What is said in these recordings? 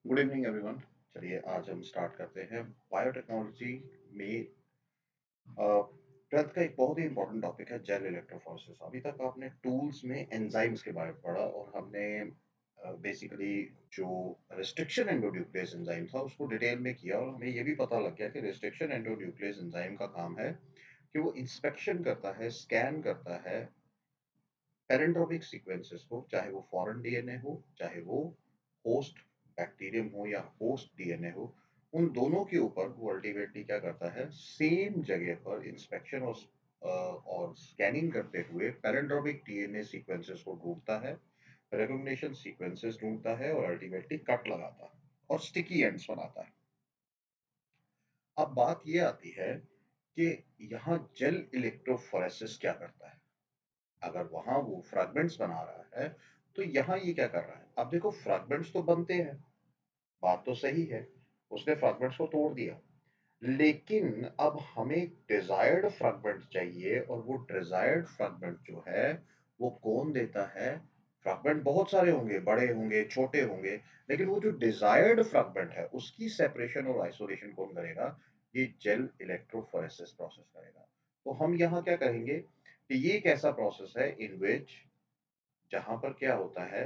Good evening everyone. चलिए आज हम स्टार्ट करते हैं बायोटेक्नोलॉजी में। ट्वेल्थ का एक बहुत ही इंपॉर्टेंट टॉपिक है जेल इलेक्ट्रोफोरेसिस। अभी तक आपने टूल्स में एंजाइम्स के बारे में पढ़ा और हमने बेसिकली जो रिस्ट्रिक्शन एंडोन्यूक्लियस एंजाइम था उसको डिटेल में किया और हमें ये भी पता लग गया कि रिस्ट्रिक्शन एंडोन्यूक्लियस एंजाइम का काम है कि वो इंस्पेक्शन करता है, स्कैन करता है पैरेंट्रोपिक सीक्वेंसेस को, चाहे वो फॉरेन डीएनए हो, चाहे वो होस्ट बैक्टीरियम हो या होस्ट डीएनए हो। उन दोनों के ऊपर वो अल्टीमेटली क्या करता है, सेम जगह पर इंस्पेक्शन और स्कैनिंग करते हुए पैरेंट्रोपिक डीएनए सीक्वेंसेस को ढूंढता है, रिकॉग्निशन सीक्वेंसेस ढूंढता है और अल्टीमेटली कट लगाता है और स्टिकी एंड्स बनाता है। अब बात ये आती है कि यहाँ जेल इलेक्ट्रोफोरेसिस क्या करता है। अगर वहां वो फ्रैगमेंट्स बना रहा है तो यहाँ ये क्या कर रहा है। अब देखो, फ्रैगमेंट्स तो बनते हैं, बात तो सही है, उसने फ्रैगमेंट्स को तोड़ दिया, लेकिन अब हमें डिजायर्ड फ्रैगमेंट चाहिए और वो डिजायर्ड फ्रैगमेंट जो है वो कौन देता है। फ्रैगमेंट बहुत सारे होंगे, बड़े होंगे, छोटे होंगे, लेकिन वो जो डिजायर्ड फ्रैगमेंट है उसकी सेपरेशन और आइसोलेशन कौन करेगा। ये जेल इलेक्ट्रोफोरेसिस प्रोसेस करेगा। तो हम यहाँ क्या कहेंगे कि ये एक ऐसा प्रोसेस है इन विच जहां पर क्या होता है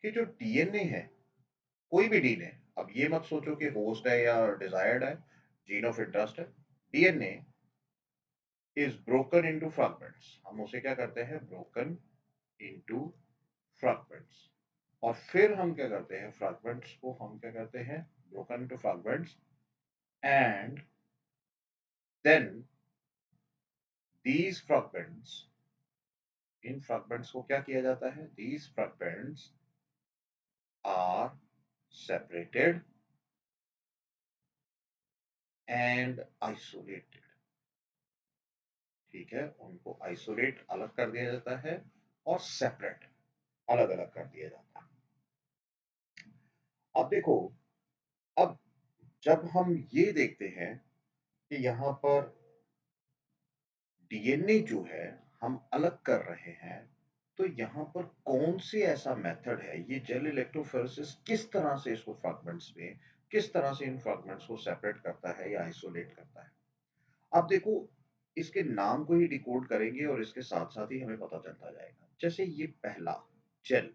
कि जो डीएनए है, कोई भी डीएनए, अब ये मत सोचो कि होस्ट है या डिजायर्ड है, जीन ऑफ इंटरेस्ट है। DNA is broken into fragments. हम उसे क्या करते हैं, ब्रोकन इनटू फ्रैगमेंट्स। और फिर हम क्या करते हैं, फ्रैगमेंट्स को हम क्या करते हैं, broken into fragments, and then these fragments, इन फ्रैगमेंट्स को क्या किया जाता है, these fragments are separated and isolated. ठीक है, उनको आइसोलेट अलग कर दिया जाता है और सेपरेट अलग अलग कर दिया जाता है। अब देखो, अब जब हम ये देखते हैं कि यहाँ पर डीएनए जो है हम अलग कर रहे हैं, तो यहाँ पर कौन सी ऐसा मेथड है, ये जेल इलेक्ट्रोफोरेसिस किस तरह से इसको फ्रैगमेंट्स में, किस तरह से इन फ्रैगमेंट्स को सेपरेट करता है या आइसोलेट करता है। अब देखो, इसके नाम को ही डिकोड करेंगे और इसके साथ साथ ही हमें पता चलता जाएगा। जैसे ये पहला जेल,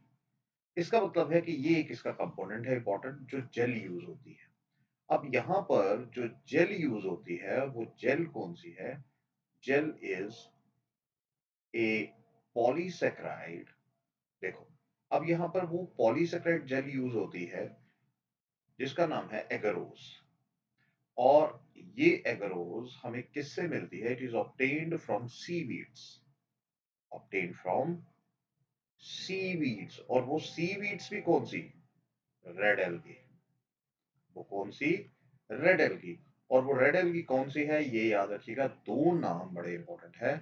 इसका मतलब है कि ये एक इसका कंपोनेंट है इंपॉर्टेंट जो जेल यूज होती है। अब यहाँ पर जो जेल यूज होती है वो जेल कौन सी है, जेल इज ए पॉलीसेक्राइड। देखो, अब यहाँ पर वो पॉलीसेक्राइड जेल यूज होती है जिसका नाम है एगरोस। और ये एगरोस हमें किससे मिलती है, it is obtained from seaweeds, obtained from seaweeds. और वो सीवीड्स भी कौन सी, रेड एल्गी। वो कौन सी, रेड एल्गी। और वो रेड एल्गी कौन सी है, ये याद रखिएगा, दो नाम बड़े इंपॉर्टेंट है,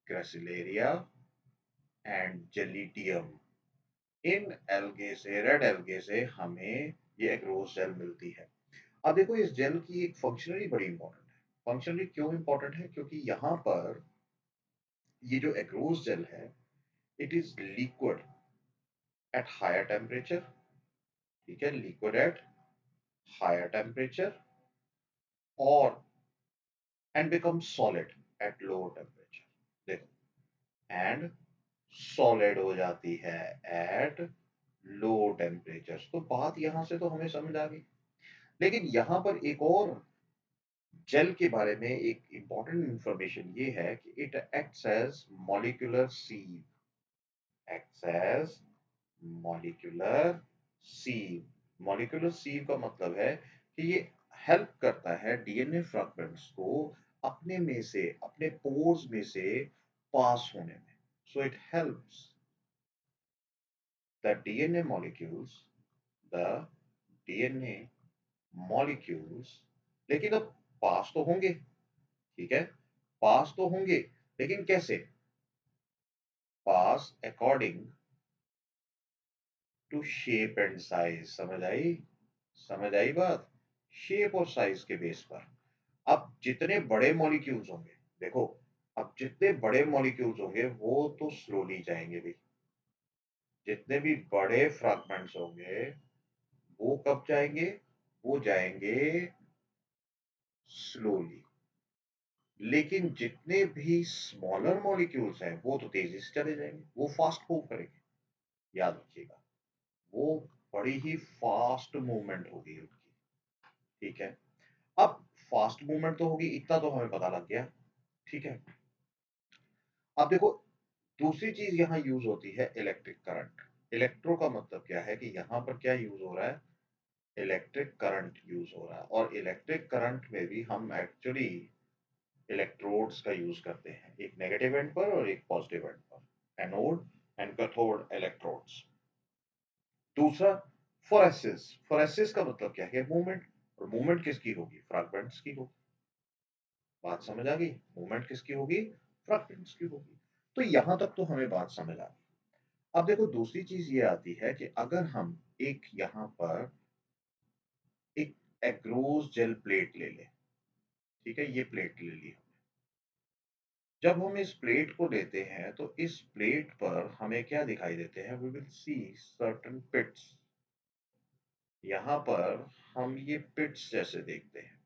gracilaria and gelidium. In algae से, रेड एल्गे से हमें ये एग्रोस जेल मिलती है। अब देखो, इस जेल की एक फंक्शनली बड़ी इंपॉर्टेंट है। फंक्शनली क्यों इंपॉर्टेंट है, क्योंकि यहाँ पर ये जो एग्रोस जेल है, it is liquid at higher temperature. ठीक है, लिक्विड एट हायर टेम्परेचर और and become solid at lower temperature. देखो, एंड सॉलिड हो जाती है एट लो टेम्परेचर। तो बात यहां से तो हमें समझ आ गई, लेकिन यहां पर एक और जेल के बारे में एक इंपॉर्टेंट इंफॉर्मेशन ये है कि it acts as molecular sieve, acts as molecular sieve. Molecular sieve का मतलब है कि ये हेल्प करता है डीएनए फ्रैगमेंट्स को अपने में से, अपने पोर्स में से पास होने में। So it helps the DNA molecules, the DNA molecules. लेकिन अब पास तो होंगे, ठीक है, पास तो होंगे, लेकिन कैसे, pass according to shape and size. समझ आई, समझ आई बात, शेप और साइज के बेस पर। अब जितने बड़े मॉलिक्यूल्स होंगे, देखो, अब जितने बड़े मॉलिक्यूल्स होंगे वो तो स्लोली जाएंगे भी, जितने भी बड़े फ्रैगमेंट्स होंगे वो कब जाएंगे? वो जाएंगे स्लोली। लेकिन जितने भी स्मॉलर मॉलिक्यूल्स हैं वो तो तेजी से चले जाएंगे, वो फास्ट मूव करेंगे। याद रखिएगा, वो बड़ी ही फास्ट मूवमेंट होगी उनकी। ठीक है, अब फास्ट मूवमेंट तो होगी, इतना तो हमें पता लग गया। ठीक है, अब देखो, दूसरी चीज यहाँ यूज होती है इलेक्ट्रिक करंट। इलेक्ट्रो का मतलब क्या है कि यहाँ पर क्या यूज हो रहा है? इलेक्ट्रिक करंट यूज हो रहा है। और इलेक्ट्रिक करंट में भी हम एक्चुअली इलेक्ट्रोड्स का यूज करते हैं, एक नेगेटिव एंड पर और एक पॉजिटिव एंड पर, एनोड एंड कैथोड इलेक्ट्रोड्स। दूसरा, फोरेसिस। फोरेसिस का मतलब क्या है? मूवमेंट। और मूवमेंट किसकी होगी? फ्रैगमेंट्स की होगी। बात समझ आ गई? मूवमेंट किसकी होगी? फ्रैगमेंट्स की होगी। तो यहां तक तो हमें बात समझ आ गई। अब देखो, दूसरी चीज ये आती है कि अगर हम एक यहां पर एक एग्रोस जेल प्लेट ले लें। ठीक है, ये प्लेट ले ली। जब हम इस प्लेट को लेते हैं तो इस प्लेट पर हमें क्या दिखाई देते हैं? We will see certain pits. यहाँ पर हम ये पिट्स जैसे देखते हैं।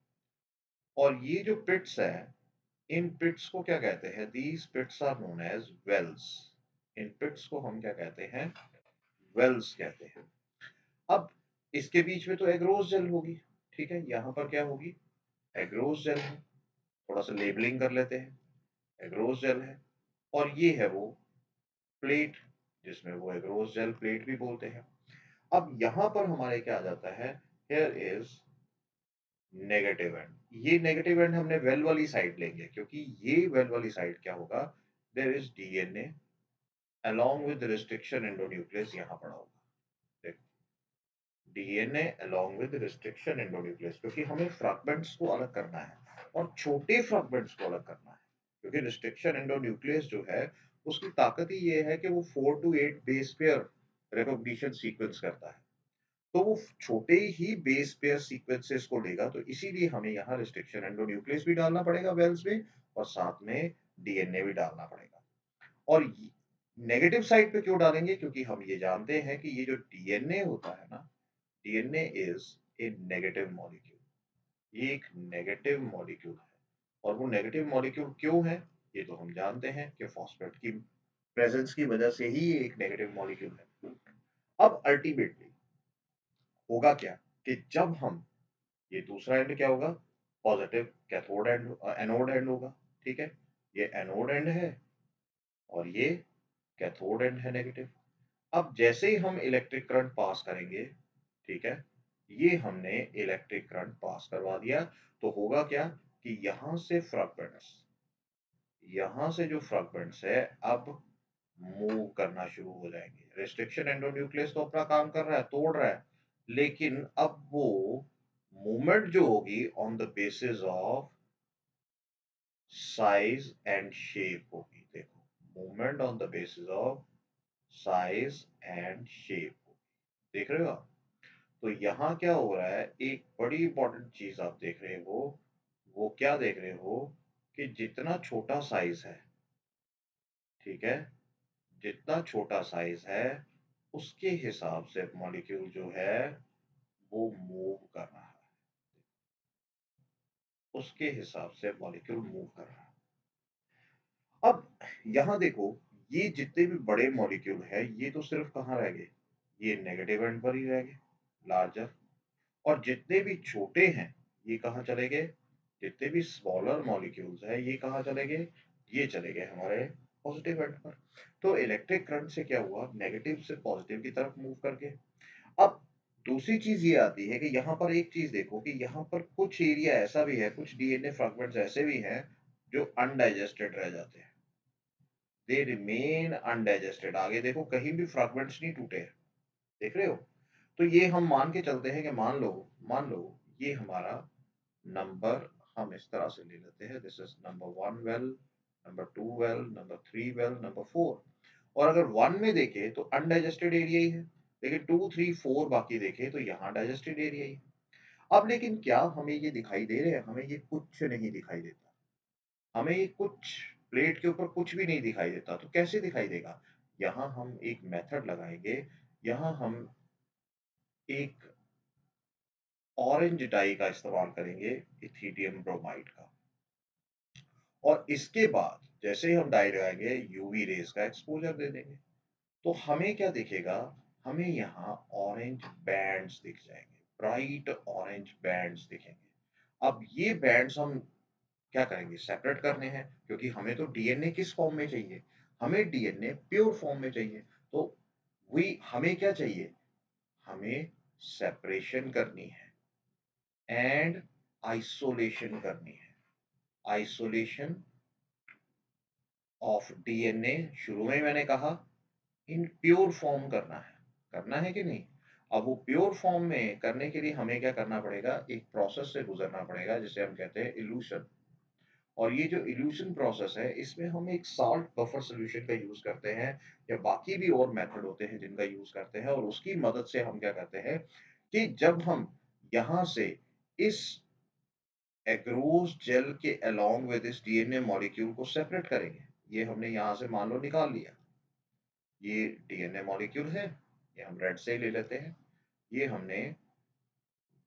और ये जो पिट्स हैं, इन पिट्स को क्या कहते हैं? These pits are known as wells. इन पिट्स को हम क्या कहते हैं? वेल्स कहते हैं। अब इसके बीच में तो एग्रोस जेल होगी। ठीक है, यहाँ पर क्या होगी? एग्रोस जेल है। थोड़ा सा लेबलिंग कर लेते हैं। एग्रोस जेल है। और ये है वो प्लेट, जिसमें वो एग्रोस जेल प्लेट भी बोलते हैं। अब यहां पर हमारे क्या आ जाता है? Here is negative end. ये नेगेटिव एंड हमने वेल वाली साइड लेंगे, क्योंकि ये वेल वाली साइड क्या होगा? There is DNA along with restriction endonuclease यहाँ पड़ा होगा। DNA along with restriction endonuclease, क्योंकि हमें फ्रैगमेंट्स को अलग करना है और छोटे फ्रैगमेंट्स को अलग करना है। क्योंकि रिस्ट्रिक्शन एंडोन्यूक्लियस जो है, उसकी ताकत ही ये है कि वो 4 to 8 base pair recognition sequence करता है। तो वो छोटे ही बेस पेयर सीक्वेंसेस को लेगा, तो इसीलिए हमें यहाँ रिस्ट्रिक्शन एंडोन्यूक्लियस भी डालना पड़ेगा वेल्स में, और साथ में डीएनए भी डालना पड़ेगा। और नेगेटिव साइड पे क्यों डालेंगे? क्योंकि हम ये जानते हैं कि ये जो डीएनए होता है ना, DNA is a negative molecule. ये एक नेगेटिव मॉलिक्यूल है। और वो नेगेटिव मॉलिक्यूल क्यों है? ये तो हम जानते हैं कि फॉस्फेट की प्रेजेंस की वजह से ही ये एक नेगेटिव मॉलिक्यूल है। अब अल्टीमेटली होगा क्या कि जब हम, ये दूसरा एंड क्या होगा? Positive cathode and, anode and होगा। ठीक है, ये एनोड एंड है और ये कैथोड एंड है नेगेटिव। अब जैसे ही हम इलेक्ट्रिक करंट पास करेंगे, ठीक है, ये हमने इलेक्ट्रिक करंट पास करवा दिया, तो होगा क्या कि यहां से जो फ्रैगमेंट्स है अब मूव करना शुरू हो जाएंगे। रिस्ट्रिक्शन एंडोन्यूक्लियस तो अपना काम कर रहा है, तोड़ रहा है, लेकिन अब वो मूवमेंट जो होगी on the basis of size and shape होगी। देखो, movement on the basis of size and shape. देख रहे हो आप? तो यहाँ क्या हो रहा है? एक बड़ी इंपॉर्टेंट चीज आप देख रहे हो। वो क्या देख रहे हो? कि जितना छोटा साइज है, ठीक है, जितना छोटा साइज है उसके हिसाब से मॉलिक्यूल जो है वो मूव कर रहा है। उसके हिसाब से मॉलिक्यूल मूव कर रहा है। अब यहाँ देखो, ये जितने भी बड़े मॉलिक्यूल है, ये तो सिर्फ कहाँ रह गए? ये नेगेटिव एंड पर ही रह गए, लार्जर। और जितने भी छोटे हैं, ये कहाँ चले गए? जितने भी स्मॉलर मॉलिक्यूल्स है, ये कहाँ चले गए? ये चले गए हमारे पॉजिटिव एंड पर। तो इलेक्ट्रिक करंट से क्या हुआ? नेगेटिव से पॉजिटिव की तरफ मूव करके। अब दूसरी चीज ये आती है कि यहाँ पर एक चीज देखो कि यहाँ पर कुछ एरिया ऐसा भी है, कुछ डीएनए फ्रैगमेंट्स ऐसे भी हैं जो अनडाइजेस्टेड रह जाते हैं। They remain undigested. आगे देखो, कहीं भी फ्रैगमेंट्स नहीं टूटे हैं। देख रहे हो? तो ये हम मान के चलते हैं कि मान लो ये हमारा नंबर हम इस तरह से ले लेते हैं, this is number 1 well, number 2 well, number 3 well, number 4। और अगर 1 में देखें तो अनडाइजेस्टेड एरिया ही है, लेकिन 2 3 4 बाकी देखें तो यहाँ डाइजेस्टेड एरिया ही है। अब लेकिन क्या हमें ये दिखाई दे रहे हैं? हमें ये कुछ नहीं दिखाई देता। हमें ये कुछ प्लेट के ऊपर कुछ भी नहीं दिखाई देता। तो कैसे दिखाई देगा? यहाँ हम एक मेथड लगाएंगे। यहाँ हम एक ऑरेंज डाई का इस्तेमाल करेंगे, इथिडियम ब्रोमाइड का। और इसके बाद जैसे ही हम डाई लगाएंगे यूवी रेज का एक्सपोजर दे देंगे, तो हमें क्या दिखेगा, हमें यहाँ ऑरेंज बैंड्स दिख जाएंगे, ब्राइट ऑरेंज बैंड्स दिखेंगे। अब ये बैंड्स हम क्या करेंगे, सेपरेट करने हैं, क्योंकि हमें तो डीएनए किस फॉर्म में चाहिए, हमें डीएनए प्योर फॉर्म में चाहिए। तो वही हमें क्या चाहिए, हमें सेपरेशन करनी है एंड आइसोलेशन करनी है। आइसोलेशन ऑफ डीएनए, शुरू में मैंने कहा इन प्योर फॉर्म करना है कि नहीं। अब वो प्योर फॉर्म में करने के लिए हमें क्या करना पड़ेगा, एक प्रोसेस से गुजरना पड़ेगा जिसे हम कहते हैं इल्यूशन। और ये जो इल्यूशन प्रोसेस है, इसमें हम एक साल्ट बफर सोल्यूशन का यूज करते हैं, या बाकी भी और मेथड होते हैं जिनका यूज करते हैं, और उसकी मदद से हम क्या करते हैं कि जब हम यहाँ से इस एग्रोस जेल के अलोंग विद इस डीएनए मॉलिक्यूल को सेपरेट करेंगे, ये हमने यहाँ से मान लो निकाल लिया, ये डीएनए मॉलिक्यूल है, ये हम रेड से ले लेते हैं, ये हमने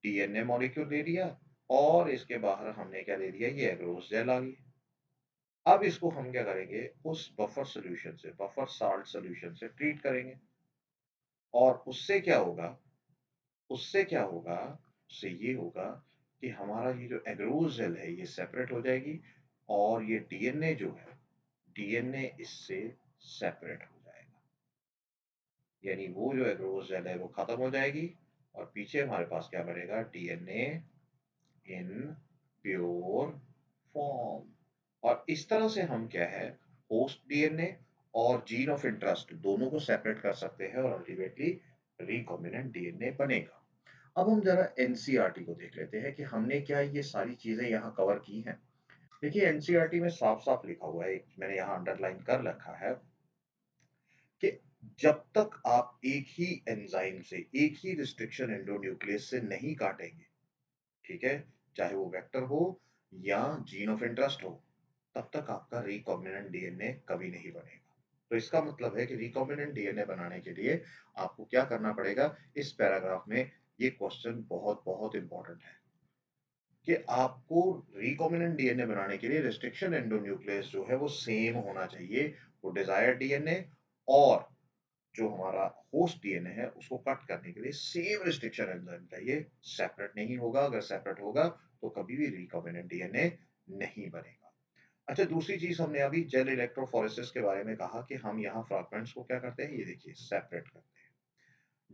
डीएनए मॉलिक्यूल ले लिया, और इसके बाहर हमने क्या ले लिया, ये एग्रोस जेल आ गई। अब इसको हम क्या करेंगे, उस बफर सॉल्यूशन से, बफर साल्ट सॉल्यूशन से ट्रीट करेंगे, और उससे क्या होगा, उससे क्या होगा, उससे ये होगा कि हमारा ये जो एग्रोस जेल है ये सेपरेट हो जाएगी, और ये डीएनए जो है, डीएनए इससे सेपरेट हो जाएगा, यानी वो जो एग्रोस जेल है वो खत्म हो जाएगी, और पीछे हमारे पास क्या बनेगा, डीएनए इन प्योर फॉर्म। और इस तरह से हम क्या है, होस्ट डीएनए और जीन ऑफ इंटरेस्ट दोनों को सेपरेट कर सकते हैं, और अल्टीमेटली रिकॉम्बिनेंट डीएनए बनेगा। अब हम जरा एनसीईआरटी को देख लेते हैं कि हमने क्या ये सारी चीजें यहाँ कवर की हैं। देखिए एनसीईआरटी में साफ साफ लिखा हुआ है, मैंने यहाँ अंडरलाइन कर रखा है, कि जब तक आप एक ही एंजाइम से, एक ही रिस्ट्रिक्शन एंडोन्यूक्लियस से नहीं काटेंगे, ठीक है, चाहे वो वेक्टर हो या जीन ऑफ इंटरेस्ट हो, तब तक आपका रिकॉम्बिनेंट डीएनए कभी नहीं बनेगा। तो इसका मतलब है कि रिकॉम्बिनेंट डीएनए बनाने के लिए आपको क्या करना पड़ेगा, इस पैराग्राफ में ये क्वेश्चन बहुत बहुत इंपॉर्टेंट है, कि आपको रिकॉम्बिनेंट डीएनए बनाने के लिए रिस्ट्रिक्शन एंडोन्यूक्लियस जो है वो सेम होना चाहिए, वो डिजायर्ड डीएनए और जो हमारा होस्ट डीएनए है उसको कट करने के लिए सेम रिस्ट्रिक्शन एंजाइम चाहिए, सेपरेट नहीं होगा, अगर सेपरेट होगा तो कभी भी रिकॉम्बिनेंट डीएनए नहीं बनेगा। अच्छा, दूसरी चीज हमने अभी जेल इलेक्ट्रोफोरेसिस के बारे में कहा कि हम यहाँ फ्रैगमेंट्स को क्या करते हैं, ये देखिए सेपरेट करते हैं।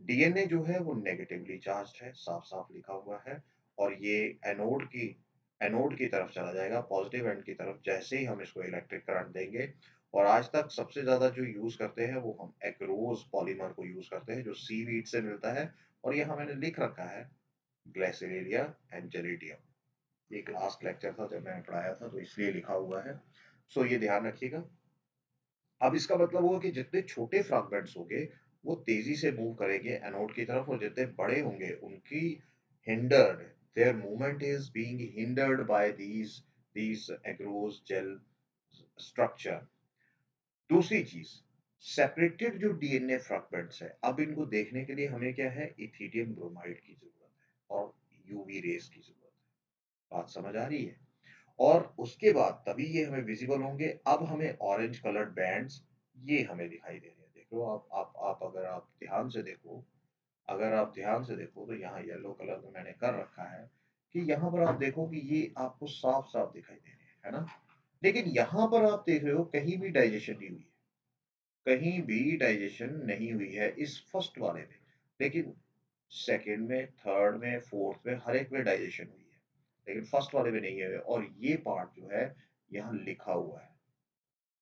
डीएनए जो है वो नेगेटिवली चार्ज्ड है, साफ साफ लिखा हुआ है, और ये एनोड की तरफ चला जाएगा, पॉजिटिव एंड की तरफ, जैसे ही हम इसको इलेक्ट्रिक करंट देंगे। और आज तक सबसे ज्यादा जो यूज करते हैं वो हम एक्रोज पॉलीमर को यूज करते हैं, जो सीवीड से मिलता है, और यहाँ मैंने लिख रखा है ग्लाइसिरिडिया एंड जेलिडियम। ये लास्ट लेक्चर था जब मैंने पढ़ाया था, तो इसलिए लिखा हुआ है, सो ये ध्यान रखिएगा। अब इसका मतलब होगा कि जितने छोटे फ्रैगमेंट्स होंगे वो तेजी से मूव करेंगे एनोड की तरफ, और जितने बड़े होंगे उनकी hindered, their movement is being hindered by these agarose gel structure। दूसरी चीज, सेपरेटेड जो डीएनए फ्रैगमेंट्स है, अब इनको देखने के लिए हमें क्या है, इथिडियम ब्रोमाइड की जरूरत है और यूवी रेज की जरूरत है। बात समझ आ रही है। और उसके बाद तभी ये हमें विजिबल होंगे। अब हमें ऑरेंज कलर्ड बैंड्स ये हमें दिखाई दे रहे हैं, देखो आप अगर आप ध्यान से देखो, अगर आप ध्यान से देखो तो यहाँ येलो कलर में मैंने कर रखा है, कि यहाँ पर आप देखो कि ये आपको साफ साफ दिखाई दे रहे हैं, है ना। लेकिन यहाँ पर आप देख रहे हो कहीं भी डाइजेशन नहीं हुई है, कहीं भी डाइजेशन नहीं हुई है इस फर्स्ट वाले में, लेकिन सेकंड में, थर्ड में, फोर्थ में, हर एक में डाइजेशन हुई है, लेकिन फर्स्ट वाले में नहीं है। और ये पार्ट जो है यहाँ लिखा हुआ है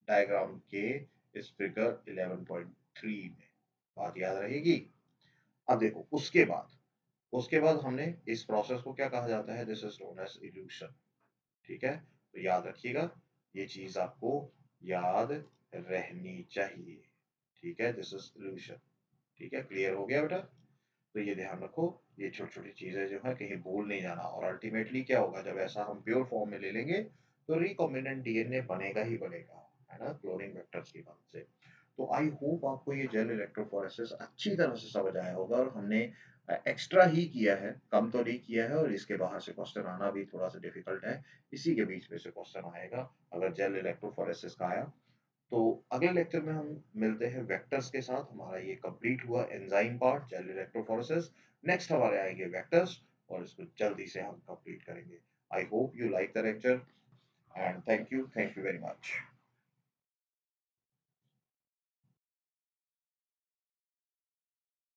डायग्राम के इस फिगर 11.3 में, बात याद रहेगी। अब देखो उसके बाद हमने इस प्रोसेस को क्या कहा जाता है, this is known as elution. ठीक है, तो याद रखिएगा, ये चीज आपको याद रहनी चाहिए। ठीक है, दिस इज इल्यूशन। ठीक है, क्लियर हो गया बेटा। तो ये ध्यान रखो, ये छोटी छोटी चीजें जो है कहीं भूल नहीं जाना। और अल्टीमेटली क्या होगा, जब ऐसा हम प्योर फॉर्म में ले लेंगे तो रिकॉम्बिनेंट डीएनए बनेगा ही बनेगा, है ना, क्लोनिंग वेक्टर्स की मदद से। तो आई होप आपको ये जेल इलेक्ट्रोफोरेसिस अच्छी तरह से समझ आया होगा, और हमने एक्स्ट्रा ही किया है, कम तो नहीं किया है, और इसके बाहर से क्वेश्चन आना भी थोड़ा सा डिफिकल्ट है। इसी के बीच में से क्वेश्चन आएगा अगर जेल इलेक्ट्रोफोरेसिस का आया। तो अगले लेक्चर में हम मिलते हैं वेक्टर्स के साथ। हमारा ये कंप्लीट हुआ enzyme part, gel electrophoresis. Next हमारे आएंगे वेक्टर्स, और इसको जल्दी से हम कंप्लीट करेंगे। I hope you like the lecture, and thank you very much.